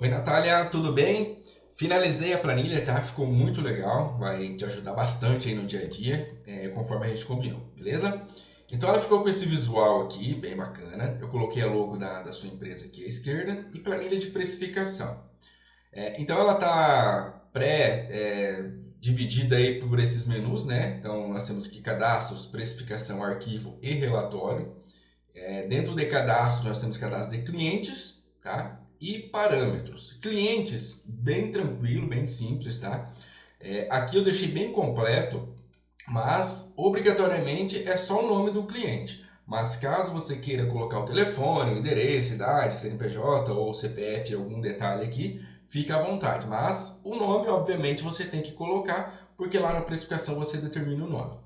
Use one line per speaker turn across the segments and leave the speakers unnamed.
Oi, Natália, tudo bem? Finalizei a planilha, tá? Ficou muito legal, vai te ajudar bastante aí no dia a dia, conforme a gente combinou, beleza? Então ela ficou com esse visual aqui, bem bacana. Eu coloquei a logo da sua empresa aqui à esquerda e planilha de precificação. Então ela tá dividida aí por esses menus, né? Então nós temos aqui cadastros, precificação, arquivo e relatório. Dentro de cadastro, nós temos cadastro de clientes, tá? E parâmetros. Clientes, bem tranquilo, bem simples, tá? Aqui eu deixei bem completo, mas obrigatoriamente é só o nome do cliente. Mas caso você queira colocar o telefone, o endereço, idade, CNPJ ou CPF, algum detalhe aqui, fica à vontade. Mas o nome, obviamente, você tem que colocar, porque lá na precificação você determina o nome.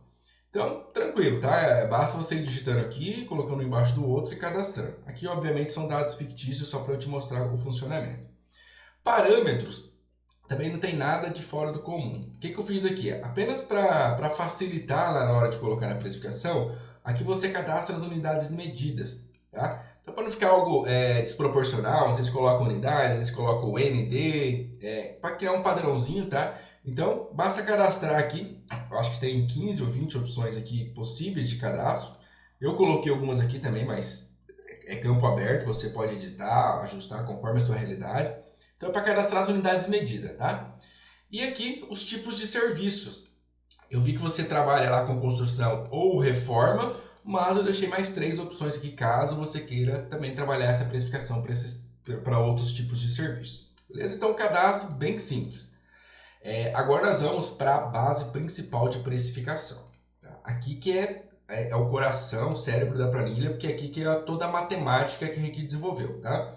Então, tranquilo, tá? Basta você ir digitando aqui, colocando um embaixo do outro e cadastrando. Aqui, obviamente, são dados fictícios só para eu te mostrar o funcionamento. Parâmetros, também não tem nada de fora do comum. O que eu fiz aqui? Apenas para facilitar lá na hora de colocar na precificação, aqui você cadastra as unidades medidas, tá? Então, para não ficar algo desproporcional, vocês colocam unidade, vocês colocam o ND, para criar um padrãozinho, tá? Então, basta cadastrar aqui. Eu acho que tem 15 ou 20 opções aqui possíveis de cadastro. Eu coloquei algumas aqui também, mas é campo aberto, você pode editar, ajustar conforme a sua realidade. Então, é para cadastrar as unidades medidas, tá? E aqui, os tipos de serviços. Eu vi que você trabalha lá com construção ou reforma, mas eu deixei mais 3 opções aqui, caso você queira também trabalhar essa precificação para outros tipos de serviço. Beleza? Então, cadastro bem simples. Agora nós vamos para a base principal de precificação. Tá? Aqui que é o coração, o cérebro da planilha, porque aqui que é toda a matemática que a gente desenvolveu. Tá?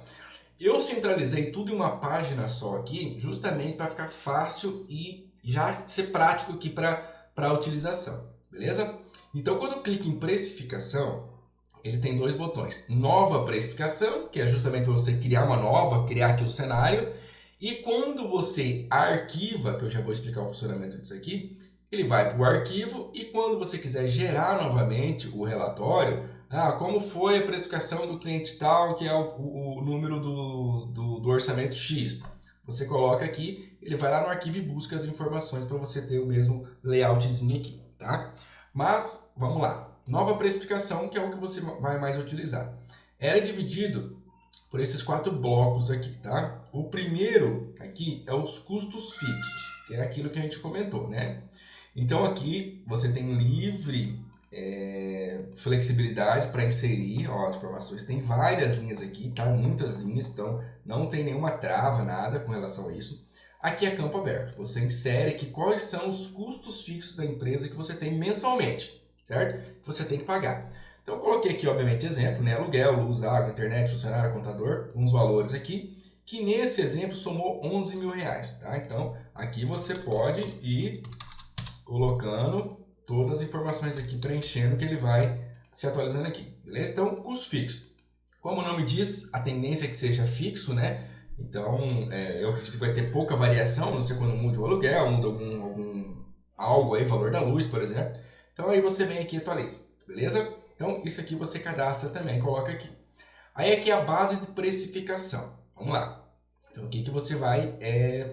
Eu centralizei tudo em uma página só aqui, justamente para ficar fácil e já ser prático aqui para a utilização. Beleza? Então quando eu clico em precificação, ele tem 2 botões. Nova precificação, que é justamente para você criar uma nova, criar aqui o cenário. E quando você arquiva, que eu já vou explicar o funcionamento disso aqui, ele vai para o arquivo e quando você quiser gerar novamente o relatório, como foi a precificação do cliente tal, que é o número do orçamento X. Você coloca aqui, ele vai lá no arquivo e busca as informações para você ter o mesmo layoutzinho aqui, tá? Mas, vamos lá. Nova precificação, que é o que você vai mais utilizar. Era dividido por esses 4 blocos aqui, tá? O primeiro aqui é os custos fixos, que é aquilo que a gente comentou, né? Então aqui você tem livre flexibilidade para inserir as informações. Tem várias linhas aqui, tá? Muitas linhas, então não tem nenhuma trava, nada com relação a isso. Aqui é campo aberto. Você insere aqui quais são os custos fixos da empresa que você tem mensalmente, certo? Que você tem que pagar. Então eu coloquei aqui, obviamente, exemplo, né? Aluguel, luz, água, internet, funcionário, contador, uns valores aqui, que nesse exemplo somou 11 mil reais, tá? Então aqui você pode ir colocando todas as informações aqui, preenchendo, que ele vai se atualizando aqui, beleza? Então, custo fixo. Como o nome diz, a tendência é que seja fixo, né? Então, eu acredito que vai ter pouca variação, não sei quando muda o aluguel, muda algo aí, valor da luz, por exemplo. Então, aí você vem aqui e atualiza, beleza? Então, isso aqui você cadastra também, coloca aqui. Aí aqui é a base de precificação. Vamos lá. Então, o que você vai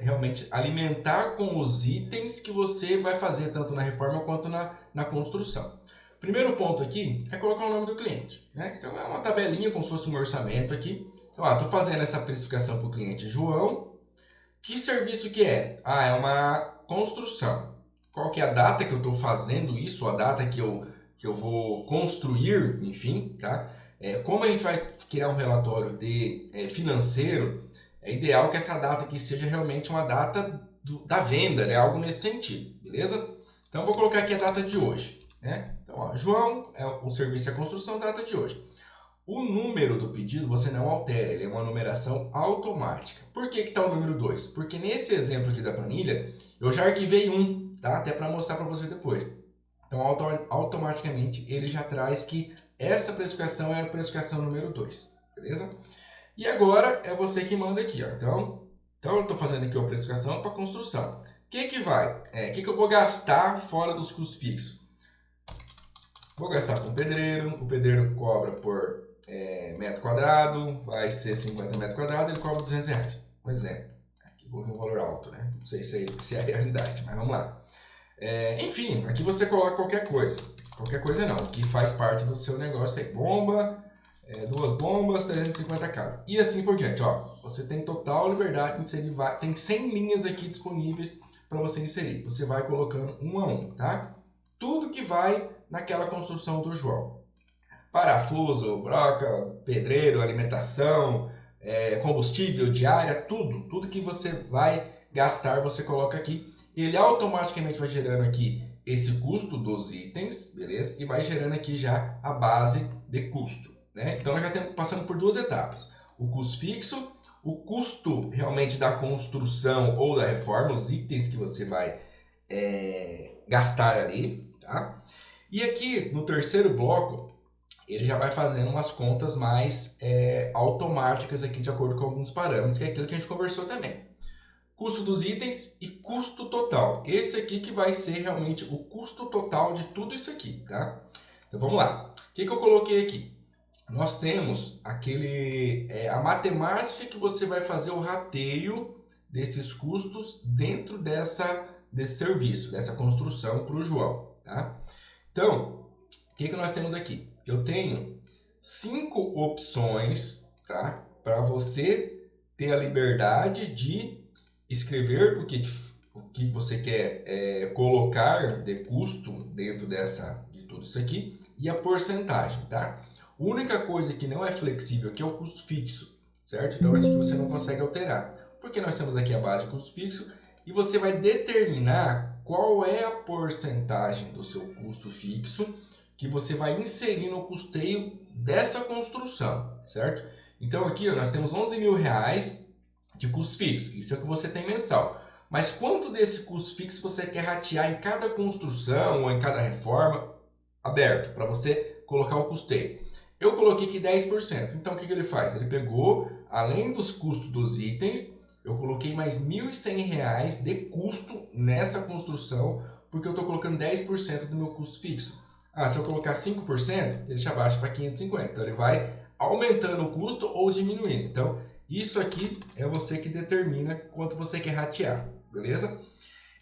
realmente alimentar com os itens que você vai fazer tanto na reforma quanto na construção. Primeiro ponto aqui é colocar o nome do cliente, né? Então, é uma tabelinha como se fosse um orçamento aqui. Então, estou fazendo essa precificação para o cliente João. Que serviço que é? É uma construção. Qual que é a data que eu estou fazendo isso? A data que eu vou construir, enfim, tá? Como a gente vai criar um relatório financeiro, é ideal que essa data aqui seja realmente uma data da venda, né? Algo nesse sentido, beleza? Então, eu vou colocar aqui a data de hoje, né? Então, João, o serviço é a construção, data de hoje. O número do pedido você não altera, ele é uma numeração automática. Por que está o número 2? Porque nesse exemplo aqui da planilha, eu já arquivei um, tá? Até para mostrar para você depois. Então, automaticamente, ele já traz que essa precificação é a precificação número 2, beleza? E agora é você que manda aqui, ó. Então eu estou fazendo aqui uma precificação para construção. O que vai? O que eu vou gastar fora dos custos fixos? Vou gastar com o pedreiro cobra por metro quadrado, vai ser 50 metros quadrados, ele cobra R$200. Um exemplo. Aqui vou ver um valor alto, né? Não sei se é a realidade, mas vamos lá. Enfim, aqui você coloca qualquer coisa. Qualquer coisa não, que faz parte do seu negócio aí. Bomba, 2 bombas, 350k. E assim por diante, ó. Você tem total liberdade de inserir, tem 100 linhas aqui disponíveis para você inserir. Você vai colocando um a um, tá? Tudo que vai naquela construção do João. Parafuso, broca, pedreiro, alimentação, combustível, diária, tudo que você vai gastar, você coloca aqui. Ele automaticamente vai gerando aqui esse custo dos itens, beleza? E vai gerando aqui já a base de custo, né? Então, nós já estamos passando por 2 etapas. O custo fixo, o custo realmente da construção ou da reforma, os itens que você vai gastar ali, tá? E aqui, no terceiro bloco, ele já vai fazendo umas contas mais automáticas aqui de acordo com alguns parâmetros, que é aquilo que a gente conversou também. Custo dos itens e custo total. Esse aqui que vai ser realmente o custo total de tudo isso aqui, tá? Então vamos lá. O que eu coloquei aqui? Nós temos a matemática que você vai fazer o rateio desses custos dentro desse serviço, dessa construção para o João, tá? Então, o que nós temos aqui? Eu tenho 5 opções, tá? Para você ter a liberdade de escrever o que você quer colocar de custo dentro de tudo isso aqui e a porcentagem, tá? A única coisa que não é flexível aqui é o custo fixo, certo? Então esse aqui você não consegue alterar, porque nós temos aqui a base de custo fixo e você vai determinar qual é a porcentagem do seu custo fixo que você vai inserir no custeio dessa construção, certo? Então aqui nós temos R$11.000 de custo fixo, isso é o que você tem mensal. Mas quanto desse custo fixo você quer ratear em cada construção ou em cada reforma aberto, para você colocar o custeio? Eu coloquei aqui 10%, então o que ele faz? Ele pegou, além dos custos dos itens, eu coloquei mais R$1.100 de custo nessa construção, porque eu estou colocando 10% do meu custo fixo. Se eu colocar 5%, ele já baixa para 550, então ele vai aumentando o custo ou diminuindo. Então, isso aqui é você que determina quanto você quer ratear, beleza?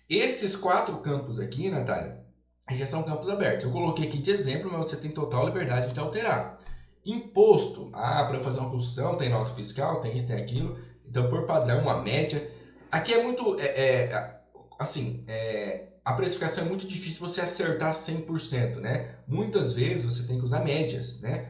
Esses 4 campos aqui, Natália, já são campos abertos. Eu coloquei aqui de exemplo, mas você tem total liberdade de alterar. Imposto, para fazer uma construção tem nota fiscal, tem isso, tem aquilo. Então, por padrão, uma média. Aqui é muito, a precificação é muito difícil você acertar 100%, né? Muitas vezes você tem que usar médias, né?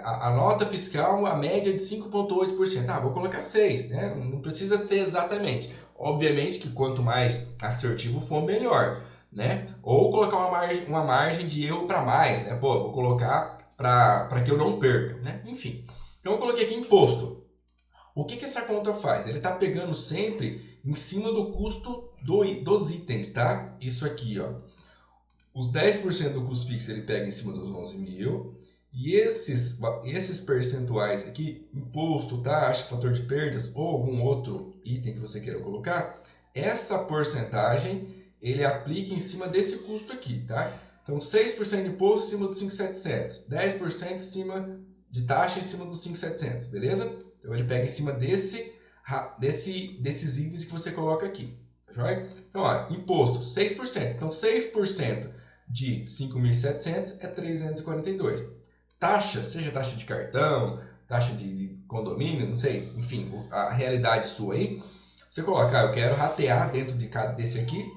A nota fiscal, a média é de 5,8%. Vou colocar 6%, né? Não precisa ser exatamente. Obviamente que quanto mais assertivo for, melhor, né? Ou colocar uma margem de erro para mais, né? Vou colocar para que eu não perca, né? Enfim. Então eu coloquei aqui imposto. O que essa conta faz? Ele está pegando sempre em cima do custo dos itens, tá? Isso aqui, ó. Os 10% do custo fixo ele pega em cima dos 11.000. E esses percentuais aqui, imposto, taxa, fator de perdas ou algum outro item que você queira colocar, essa porcentagem ele aplica em cima desse custo aqui, tá? Então 6% de imposto em cima dos 5.700, 10% em cima de taxa em cima dos 5.700, beleza? Então ele pega em cima desses itens que você coloca aqui, tá joia? Então, imposto 6%, então 6% de 5.700 é 342. Taxa, seja taxa de cartão, taxa de condomínio, não sei, enfim, a realidade sua aí, você coloca, eu quero ratear dentro desse aqui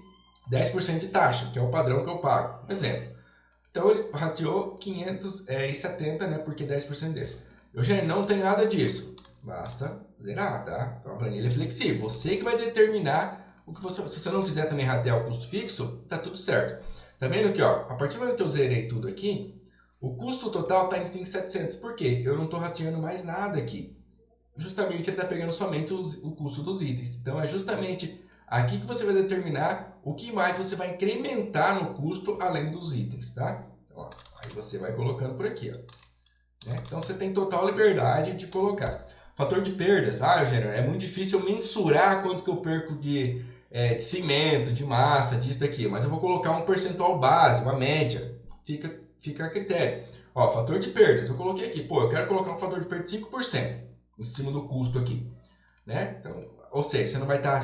10% de taxa, que é o padrão que eu pago. Um exemplo. Então ele rateou 570, né, porque 10% desse. Eu já não tenho nada disso, basta zerar, tá? Então a planilha é flexível, você que vai determinar o que se você não quiser também ratear o custo fixo, tá tudo certo. Tá vendo aqui, ó, a partir do momento que eu zerei tudo aqui, o custo total está em 5.700. Por quê? Eu não estou rateando mais nada aqui. Justamente ele está pegando somente o custo dos itens. Então é justamente aqui que você vai determinar o que mais você vai incrementar no custo além dos itens, tá? Então, aí você vai colocando por aqui, ó. Então você tem total liberdade de colocar. Fator de perdas. Eugênio, é muito difícil eu mensurar quanto que eu perco de cimento, de massa, disso daqui. Mas eu vou colocar um percentual base, uma média. Fica a critério. Fator de perdas. Eu coloquei aqui. Eu quero colocar um fator de perda de 5% em cima do custo aqui. né? Então, ou seja, você não vai estar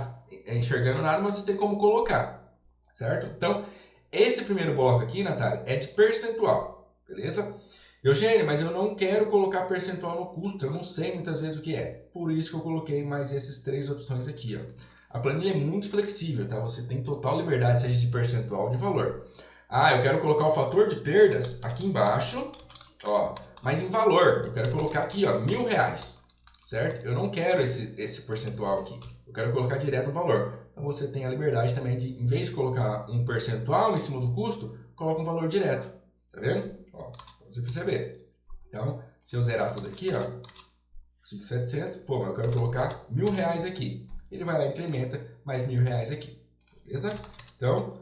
enxergando nada, mas você tem como colocar, certo? Então, esse primeiro bloco aqui, Natália, é de percentual, beleza? Eugênio, mas eu não quero colocar percentual no custo, eu não sei muitas vezes o que é. Por isso que eu coloquei mais essas três opções aqui, ó. A planilha é muito flexível, tá? Você tem total liberdade, seja de percentual ou de valor. Ah, eu quero colocar o fator de perdas aqui embaixo, ó, mas em valor. Eu quero colocar aqui, ó, R$1.000, certo? Eu não quero esse percentual aqui. Eu quero colocar direto o valor. Então você tem a liberdade também de, em vez de colocar um percentual em cima do custo, coloca um valor direto. Tá vendo? Ó, pra você perceber. Então, se eu zerar tudo aqui, ó, 5.700, pô, mas eu quero colocar R$1.000 aqui. Ele vai lá e incrementa mais R$1.000 aqui. Beleza? Então,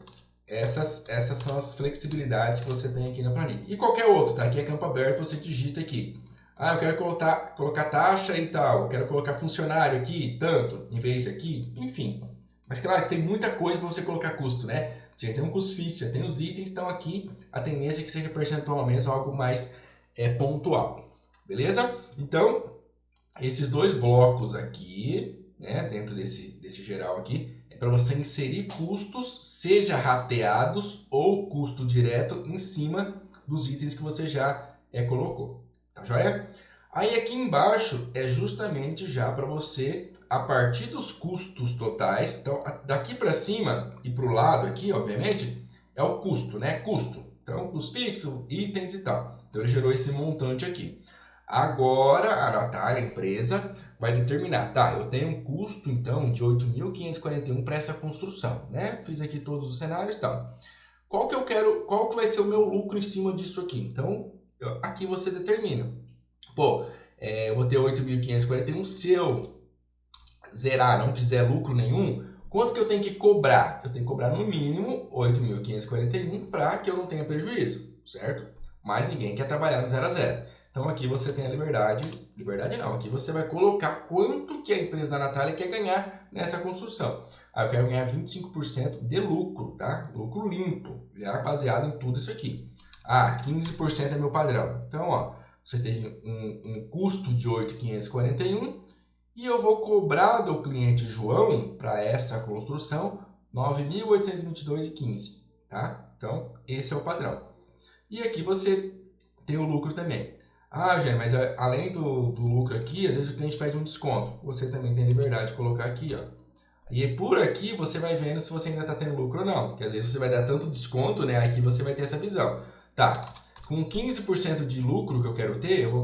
essas são as flexibilidades que você tem aqui na planilha. E qualquer outro, tá? Aqui é campo aberto, você digita aqui. Ah, eu quero colocar taxa e tal. Eu quero colocar funcionário aqui, tanto, em vez aqui. Enfim. Mas claro que tem muita coisa para você colocar custo, né? Você já tem um custo fixo, já tem os itens, então aqui a tendência é que seja percentual mesmo, algo mais pontual. Beleza? Então, esses dois blocos aqui, né, dentro desse geral aqui, é para você inserir custos, seja rateados ou custo direto em cima dos itens que você já colocou. Tá joia? Aí aqui embaixo é justamente já para você, a partir dos custos totais, então daqui para cima e para o lado aqui, obviamente, é o custo, né? Custo. Então, custo fixo, itens e tal. Então ele gerou esse montante aqui. Agora a Natália, a empresa, vai determinar, tá, eu tenho um custo então de 8.541 para essa construção, né? Fiz aqui todos os cenários e tal. Qual que vai ser o meu lucro em cima disso aqui? Então, aqui você determina. Pô, eu vou ter 8.541, se eu zerar, não quiser lucro nenhum, quanto que eu tenho que cobrar? Eu tenho que cobrar no mínimo 8.541 para que eu não tenha prejuízo, certo? Mas ninguém quer trabalhar no 0 a 0. Então aqui você tem a liberdade não, aqui você vai colocar quanto que a empresa da Natália quer ganhar nessa construção. Eu quero ganhar 25% de lucro, tá? Lucro limpo, já baseado em tudo isso aqui. 15% é meu padrão. Então, ó, você tem um custo de 8.541 e eu vou cobrar do cliente João para essa construção 9.822,15, tá? Então, esse é o padrão. E aqui você tem o lucro também. Gente, mas além do lucro aqui, às vezes o cliente pede um desconto. Você também tem liberdade de colocar aqui, ó. E por aqui você vai vendo se você ainda está tendo lucro ou não. Porque às vezes você vai dar tanto desconto, né? Aqui você vai ter essa visão. Tá, com 15% de lucro que eu quero ter, eu vou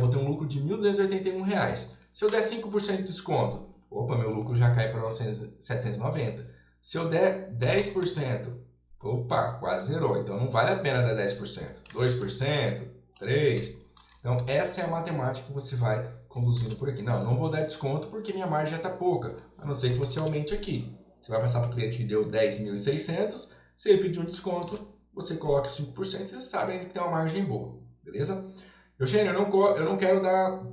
ter um lucro de R$1.281. Se eu der 5% de desconto, opa, meu lucro já cai para 790. Se eu der 10%, opa, quase zerou. Então não vale a pena dar 10%. 2%, 3%. Então essa é a matemática que você vai conduzindo por aqui. Não, eu não vou dar desconto porque minha margem já está pouca. A não ser que você aumente aqui. Você vai passar para o cliente que deu 10.600. Se ele pedir um desconto, você coloca 5%, vocês sabem que tem uma margem boa, beleza? Eugênio, eu não quero dar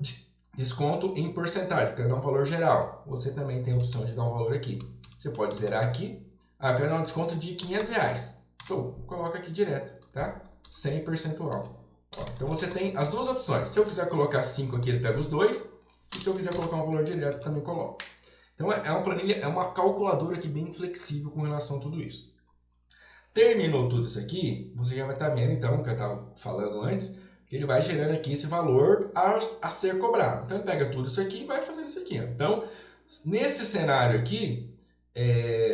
desconto em porcentagem, eu quero dar um valor geral. Você também tem a opção de dar um valor aqui. Você pode zerar aqui. Eu quero dar um desconto de R$500. Então, coloca aqui direto, tá? Sem percentual. Então você tem as duas opções. Se eu quiser colocar 5 aqui, ele pega os dois. E se eu quiser colocar um valor direto, também coloco. Então é uma planilha, é uma calculadora aqui bem flexível com relação a tudo isso. Terminou tudo isso aqui, você já vai estar vendo então, que eu estava falando antes, que ele vai gerando aqui esse valor a ser cobrado. Então ele pega tudo isso aqui e vai fazendo isso aqui. Ó. Então, nesse cenário aqui,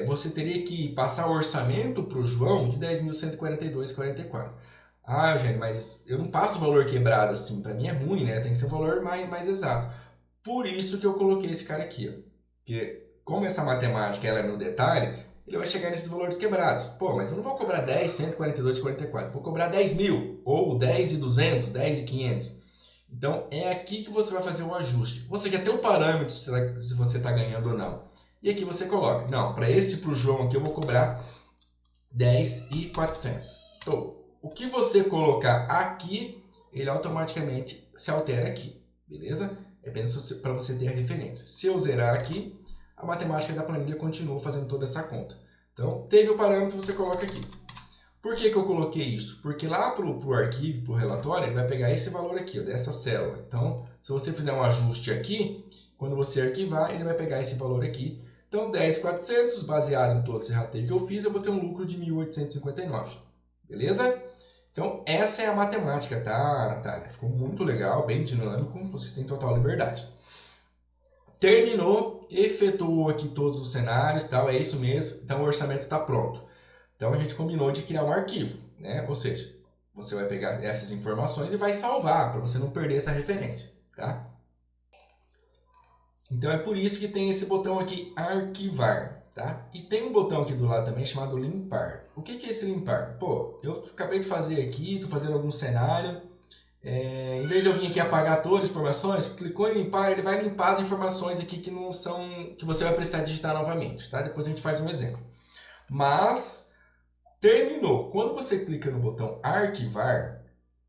você teria que passar o orçamento para o João de 10.142,44. Eugênio, mas eu não passo o valor quebrado assim, para mim é ruim, né? Tem que ser um valor mais exato. Por isso que eu coloquei esse cara aqui, ó. Porque como essa matemática ela é no detalhe, ele vai chegar nesses valores quebrados. Pô, mas eu não vou cobrar 10, 142, 44. Vou cobrar 10.000, ou 10.200, 10.500. Então, é aqui que você vai fazer o ajuste. Você quer ter um parâmetro se você está ganhando ou não. E aqui você coloca, não, para pro João aqui eu vou cobrar 10.400. Então, o que você colocar aqui, ele automaticamente se altera aqui, beleza? É apenas para você ter a referência. Se eu zerar aqui, a matemática da planilha continua fazendo toda essa conta. Então, teve o parâmetro, você coloca aqui. Por que eu coloquei isso? Porque lá para o arquivo, para o relatório, ele vai pegar esse valor aqui, ó, dessa célula. Então, se você fizer um ajuste aqui, quando você arquivar, ele vai pegar esse valor aqui. Então, 10.400, baseado em todo esse rateio que eu fiz, eu vou ter um lucro de 1.859. Beleza? Então, essa é a matemática, tá, Natália? Ficou muito legal, bem dinâmico, você tem total liberdade. Terminou, efetuou aqui todos os cenários, tal, é isso mesmo, então o orçamento está pronto. Então, a gente combinou de criar um arquivo, né? Ou seja, você vai pegar essas informações e vai salvar, para você não perder essa referência, tá? Então, é por isso que tem esse botão aqui, arquivar, tá? E tem um botão aqui do lado também chamado limpar. O que é esse limpar? Pô, eu acabei de fazer aqui, estou fazendo algum cenário. Em vez de eu vir aqui apagar todas as informações, clicou em limpar, ele vai limpar as informações aqui que não são, que você vai precisar digitar novamente, tá? Depois a gente faz um exemplo. Mas, terminou. Quando você clica no botão arquivar,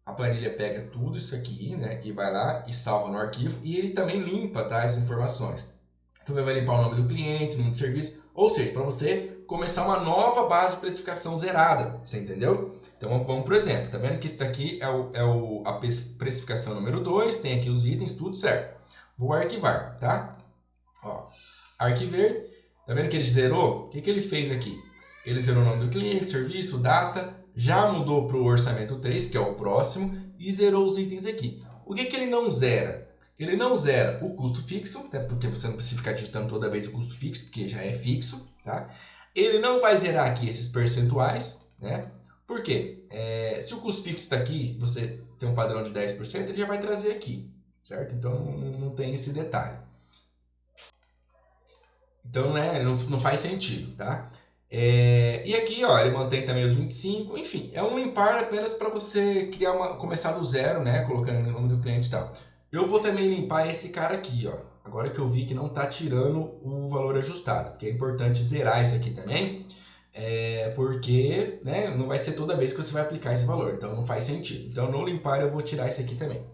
a planilha pega tudo isso aqui, né, e vai lá e salva no arquivo, e ele também limpa, tá, as informações. Então ele vai limpar o nome do cliente, número de serviço, ou seja, para você começar uma nova base de precificação zerada, você entendeu? Então vamos para o exemplo, tá vendo que isso aqui é a precificação número 2, tem aqui os itens, tudo certo. Vou arquivar, tá? Ó, arquivei, tá vendo que ele zerou? O que ele fez aqui? Ele zerou o nome do cliente, serviço, data, já mudou para o orçamento 3, que é o próximo, e zerou os itens aqui. O que ele não zera? Ele não zera o custo fixo, até porque você não precisa ficar digitando toda vez o custo fixo, porque já é fixo, tá? Ele não vai zerar aqui esses percentuais, né? Por quê? Se o custo fixo está aqui, você tem um padrão de 10%, ele já vai trazer aqui, certo? Então não tem esse detalhe. Então, né, não faz sentido, tá? E aqui, ó, ele mantém também os 25, enfim, é um limpar apenas para você começar do zero, né, colocando o nome do cliente e tal. Eu vou também limpar esse cara aqui, ó, agora que eu vi que não está tirando o valor ajustado, porque é importante zerar isso aqui também, porque, né, não vai ser toda vez que você vai aplicar esse valor, então não faz sentido. Então, no limpar eu vou tirar isso aqui também.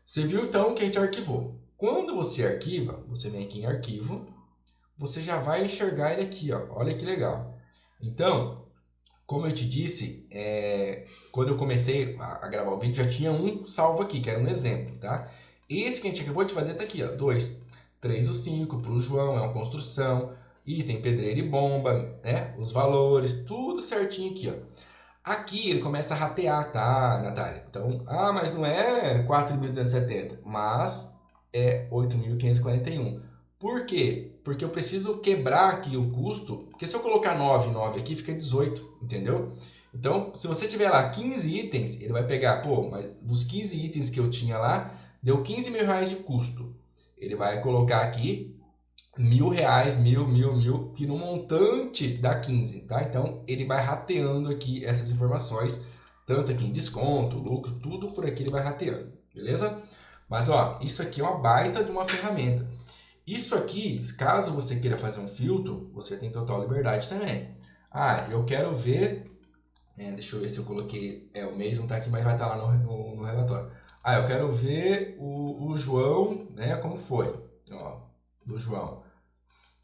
Você viu então que a gente arquivou. Quando você arquiva, você vem aqui em arquivo, você já vai enxergar ele aqui, ó. Olha que legal. Então, como eu te disse, quando eu comecei a gravar o vídeo, já tinha um salvo aqui, que era um exemplo, tá? Esse que a gente acabou de fazer tá aqui, ó. 2, 3 ou 5 para o João, é uma construção, item, pedreira e bomba, né? Os valores, tudo certinho aqui, ó. Aqui ele começa a ratear, tá, Natália? Então, mas não é 4.270, mas é 8.541. Por quê? Porque eu preciso quebrar aqui o custo, porque se eu colocar 9 aqui, fica 18, entendeu? Então, se você tiver lá 15 itens, ele vai pegar, pô, mas dos 15 itens que eu tinha lá, deu 15 mil reais de custo. Ele vai colocar aqui R$1.000, 1.000, que no montante dá 15, tá? Então, ele vai rateando aqui essas informações, tanto aqui em desconto, lucro, tudo por aqui ele vai rateando, beleza? Mas, ó, isso aqui é uma baita de uma ferramenta. Isso aqui, caso você queira fazer um filtro, você tem total liberdade também. Eu quero ver... deixa eu ver se eu coloquei... o mês não está aqui, mas vai estar lá no relatório. Eu quero ver o João, né? Como foi. Ó, do João.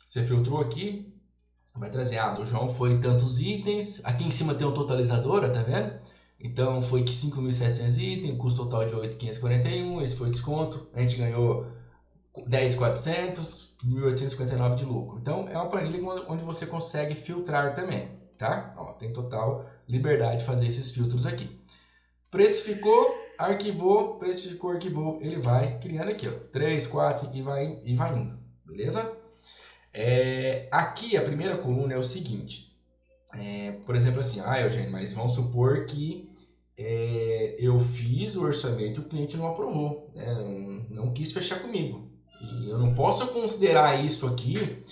Você filtrou aqui, vai trazer... do João foi tantos itens. Aqui em cima tem um totalizador, tá vendo? Então, foi que 5.700 itens, custo total de 8.541. Esse foi o desconto. A gente ganhou 10.400, 1.859 de lucro. Então, é uma planilha onde você consegue filtrar também, tá? Ó, tem total liberdade de fazer esses filtros aqui. Precificou, arquivou, precificou, arquivou. Ele vai criando aqui, ó, 3, 4 e vai indo, beleza? Aqui, a primeira coluna é o seguinte. Por exemplo, assim, Eugênio, mas vamos supor que eu fiz o orçamento e o cliente não aprovou, né? Não quis fechar comigo. E eu não posso considerar isso aqui,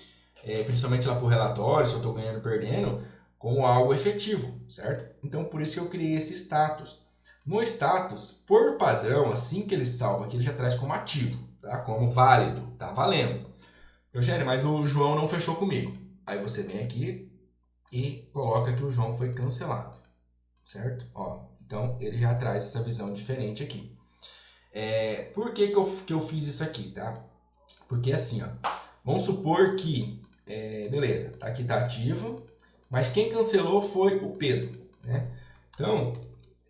principalmente lá para o relatório, se eu estou ganhando ou perdendo, como algo efetivo, certo? Então, por isso que eu criei esse status. No status, por padrão, assim que ele salva aqui, ele já traz como ativo, tá? Como válido, tá valendo. Eugênio, mas o João não fechou comigo. Aí você vem aqui e coloca que o João foi cancelado, certo? Ó, então, ele já traz essa visão diferente aqui. Por que eu fiz isso aqui, tá? Porque assim, ó, vamos supor que, beleza, aqui tá ativo, mas quem cancelou foi o Pedro, né? Então,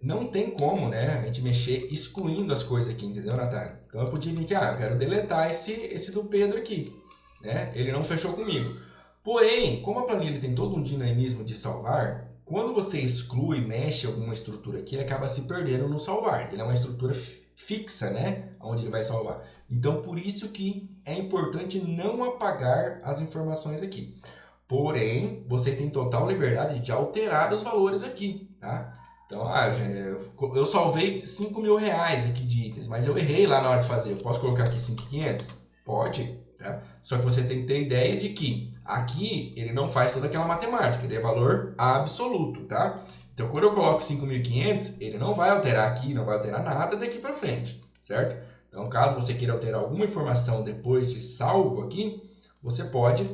não tem como, né, a gente mexer excluindo as coisas aqui, entendeu, Natália? Então eu podia vir aqui, eu quero deletar esse do Pedro aqui, né? Ele não fechou comigo. Porém, como a planilha tem todo um dinamismo de salvar, quando você exclui, mexe alguma estrutura aqui, ele acaba se perdendo no salvar. Ele é uma estrutura fixa, né? Onde ele vai salvar. Então, por isso que é importante não apagar as informações aqui. Porém, você tem total liberdade de alterar os valores aqui, tá? Então, eu salvei 5 mil reais aqui de itens, mas eu errei lá na hora de fazer. Eu posso colocar aqui 5.500? Pode, tá? Só que você tem que ter ideia de que aqui ele não faz toda aquela matemática, ele é valor absoluto, tá? Então, quando eu coloco 5.500, ele não vai alterar aqui, não vai alterar nada daqui para frente, certo? Então, caso você queira alterar alguma informação depois de salvo aqui, você pode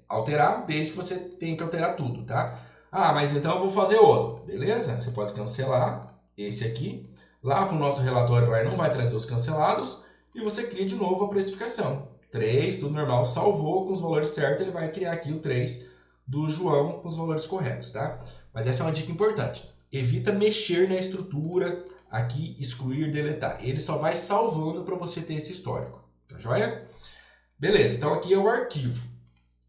alterar, desde que você tenha que alterar tudo, tá? Ah, mas então eu vou fazer outro. Beleza? Você pode cancelar esse aqui. Lá para o nosso relatório não vai trazer os cancelados. E você cria de novo a precificação. 3, tudo normal, salvou com os valores certos. Ele vai criar aqui o 3 do João com os valores corretos, tá? Mas essa é uma dica importante. Evita mexer na estrutura, aqui, excluir, deletar. Ele só vai salvando para você ter esse histórico. Tá joia? Beleza, então aqui é o arquivo.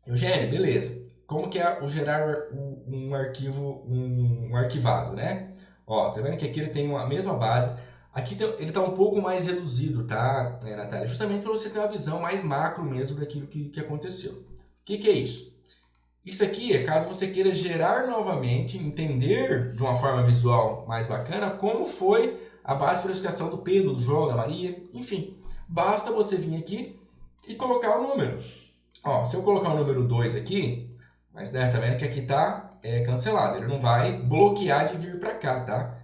Eugênio, beleza. Como que é o gerar um arquivo, um arquivado, né? Ó, tá vendo que aqui ele tem a mesma base. Aqui ele está um pouco mais reduzido, tá, Natália? Justamente para você ter uma visão mais macro mesmo daquilo que aconteceu. O que é isso? Isso aqui é caso você queira gerar novamente, entender de uma forma visual mais bacana como foi a base de precificação do Pedro, do João, da Maria, enfim. Basta você vir aqui e colocar o número. Ó, se eu colocar o número 2 aqui, mas né, tá vendo que aqui tá cancelado. Ele não vai bloquear de vir para cá, tá?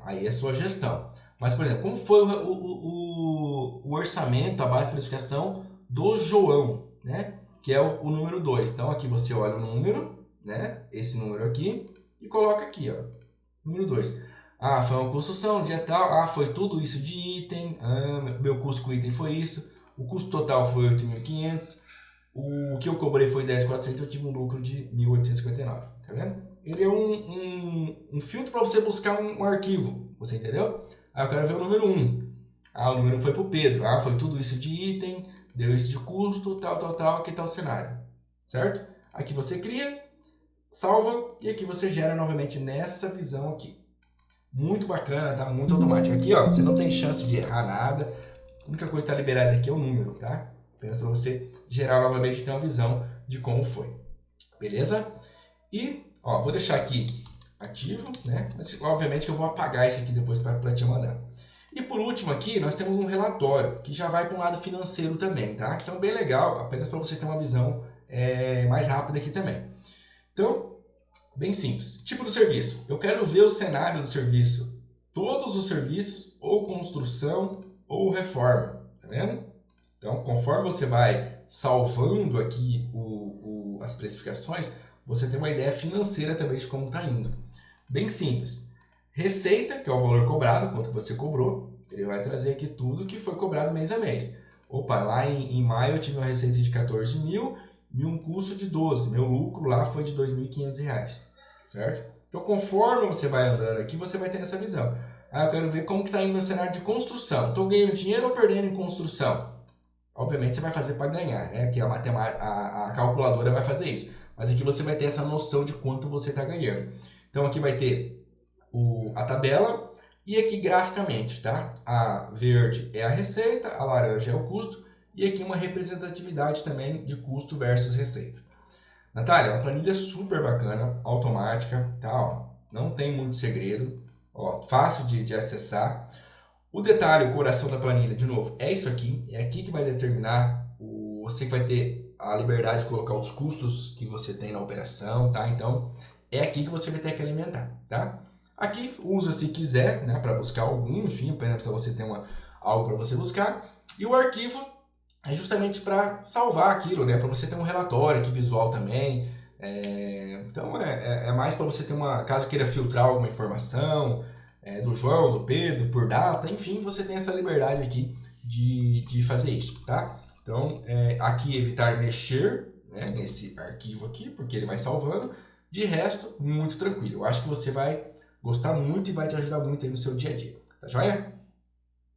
Aí é sua gestão. Mas, por exemplo, como foi o orçamento, a base de precificação do João, né? Que é o número 2. Então, aqui você olha o número, né? Esse número aqui, e coloca aqui, ó. Número 2. Ah, foi uma construção, dia tal. Ah, foi tudo isso de item. Ah, meu custo com item foi isso. O custo total foi 8.500. O que eu cobrei foi 10.400, eu tive um lucro de 1.859, tá vendo? Ele é um filtro para você buscar um arquivo, você entendeu? Aí eu quero ver o número 1. Ah, o número 1 foi para o Pedro. Ah, foi tudo isso de item, deu isso de custo, tal, aqui está o cenário, certo? Aqui você cria, salva e aqui você gera novamente nessa visão aqui. Muito bacana, tá? Muito automático. Aqui, ó, você não tem chance de errar nada. A única coisa que está liberada aqui é o número, tá? Apenas para você gerar novamente e ter uma visão de como foi. Beleza? E, ó, vou deixar aqui ativo, né? Mas, obviamente, que eu vou apagar esse aqui depois para te mandar. E, por último, aqui, nós temos um relatório que já vai para um lado financeiro também, tá? Então, bem legal, apenas para você ter uma visão mais rápida aqui também. Então, bem simples. Tipo do serviço. Eu quero ver o cenário do serviço. Todos os serviços, ou construção, ou reforma. Tá vendo? Então, conforme você vai salvando aqui as precificações, você tem uma ideia financeira também de como está indo. Bem simples. Receita, que é o valor cobrado, quanto você cobrou, ele vai trazer aqui tudo que foi cobrado mês a mês. Opa, lá em maio eu tive uma receita de 14 mil e um custo de 12. Meu lucro lá foi de R$ 2.500, certo? Então, conforme você vai andando aqui, você vai tendo essa visão. Ah, eu quero ver como está indo meu cenário de construção. Estou ganhando dinheiro ou perdendo em construção? Obviamente você vai fazer para ganhar, né? Porque a calculadora vai fazer isso. Mas aqui você vai ter essa noção de quanto você está ganhando. Então aqui vai ter a tabela e aqui graficamente, tá? A verde é a receita, a laranja é o custo e aqui uma representatividade também de custo versus receita. Natália, é uma planilha super bacana, automática, tá? Ó, não tem muito segredo, ó, fácil de acessar. O detalhe, o coração da planilha, de novo, é isso aqui. É aqui que vai determinar, você que vai ter a liberdade de colocar os custos que você tem na operação, tá? Então, é aqui que você vai ter que alimentar, tá? Aqui, usa se quiser, né? Para buscar algum, enfim, apenas para você ter algo para você buscar. E o arquivo é justamente para salvar aquilo, né? Para você ter um relatório aqui visual também. Então, é mais para você ter caso queira filtrar alguma informação, do João, do Pedro, por data, enfim, você tem essa liberdade aqui de fazer isso, tá? Então, aqui evitar mexer, né, nesse arquivo aqui, porque ele vai salvando. De resto, muito tranquilo. Eu acho que você vai gostar muito e vai te ajudar muito aí no seu dia a dia. Tá joia?